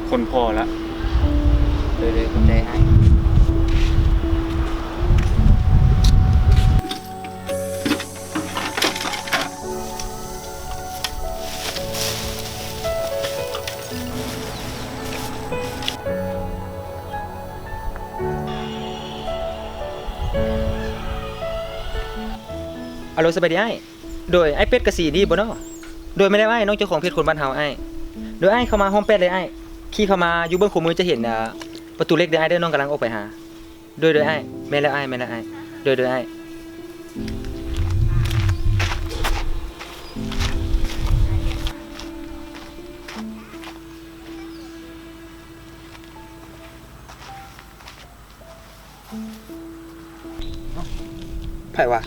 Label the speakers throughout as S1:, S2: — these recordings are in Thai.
S1: คนพอละ
S2: เลยขอบใจให้
S3: ฮัลโหลสบายดีไอ้โดยไอ้เป็ดกะสีดีบ่เนาะโดยไม่ได้ไอ้น้องเจ้าของเพชรคนบ้านเฮาไอ้โดยไอ้เข้ามาห้องเป็ดเลยไอ้ขี่เข้ามาอยู่เบื้องขวามือจะเห็นประตูเล็กเด้อไอ้เด้อน้องกำลังออกไปหาโดยไอ้แม่นแล้วไอ้แม่นแล้วไอ้โดยไอ้ไผวะ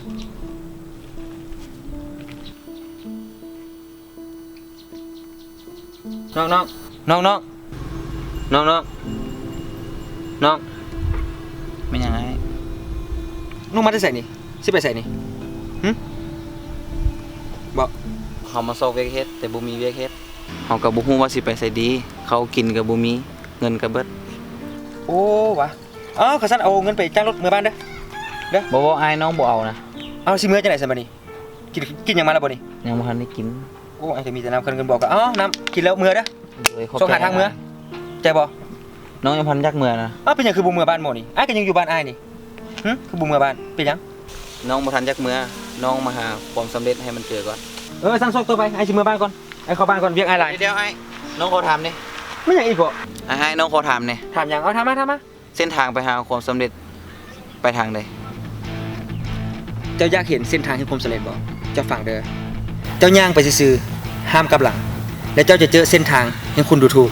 S3: น้อง
S2: เป็นยังไง
S3: น้องมาได้ใส่นี่สิไปใส่นี่หึบอก
S2: เขามาซอกเวียกเฮ็ดแต่บ่มีเวียกเฮ็ดเขาก็บ่ฮู้ว่าสิไปไสดีเขากินก็บ่มีเงินก็เบิด
S3: โอ้วะขอสั่นเอาเงินไปจ้างรถเมื่อบ้านเด้อ
S2: บ่อายน้องบ่เอานะ
S3: เอาสิเมื่อจังได๋ซั่นบัดนี้กินหยังมาแล้วบ่นี่
S2: ยังบ่ทันได้กิน
S3: โอ้ไอ้ก็มีแต่น้ำเงินบอกก็น้ำกินแล้วเมื่อเด้อ
S2: เลยขอบ
S3: ส่ง
S2: ใจ
S3: หาทางเมื่อใจบ่
S2: น้องยังพันยักเมื่อนะ
S3: เป็นหยังคือบ่เมื่อบ้านหมู่นี่อ้ายก็ยังอยู่บ้านอ้ายนี่หึคือบ่เมื่อบ้านเป็นหยัง
S2: น้องบ่ทันยักเมื่อน้องมาหาความสำเร็จให้มันเจอก่อน
S3: สั่งซอกตัวไปอ้ายสิเมื่อบ้านก่อนอ้ายเข้าบ้านก่อนเวียกอ้ายหลาย
S2: เดี๋ยวไอ้น้องขอถามนี่
S3: ไม่หยังอีกบ่
S2: ให้น้องขอถามนี่
S3: ถามหยังเอาถามมา
S2: เส้นทางไปหาความสำเร็จไปทางใด
S3: เจ้าอยากเห็นเส้นทางแห่งความสำเร็จบ่เจ้าฟังเด้อเจ้าย่างไปซื่อๆห้ามกลับหลังและเจ้าจะเจอเส้นทางแห่งคุณดูถูก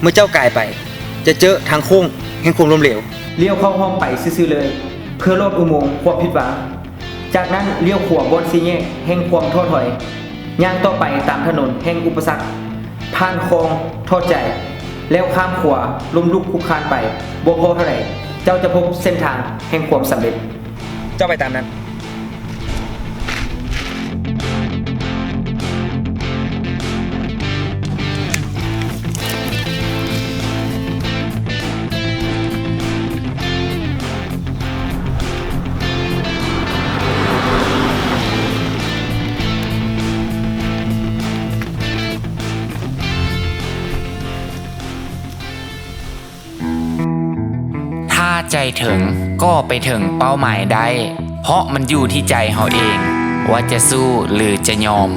S3: เมื่อเจ้ากายไปจะเจอทางโค้งแห่งความล้มเหลวเลี้ยวเข้าห้องไปซื่อๆเลยเพื่อลดอุโมงค์ความผิดหวังจากนั้นเลี้ยวขวาบนสี่แยกแห่งความท้อถอยย่างต่อไปตามถนนแห่งอุปสรรคผ่านคลองท้อใจแล้วข้ามขวาล้มลุกคุกคานไปบ่พอเท่าไหร่เจ้าจะพบเส้นทางแห่งความสำเร็จเจ้าไปตามนั้น
S4: ถ้าใจถึงก็ไปถึงเป้าหมายได้ เพราะมันอยู่ที่ใจเราเอง ว่าจะสู้หรือจะยอม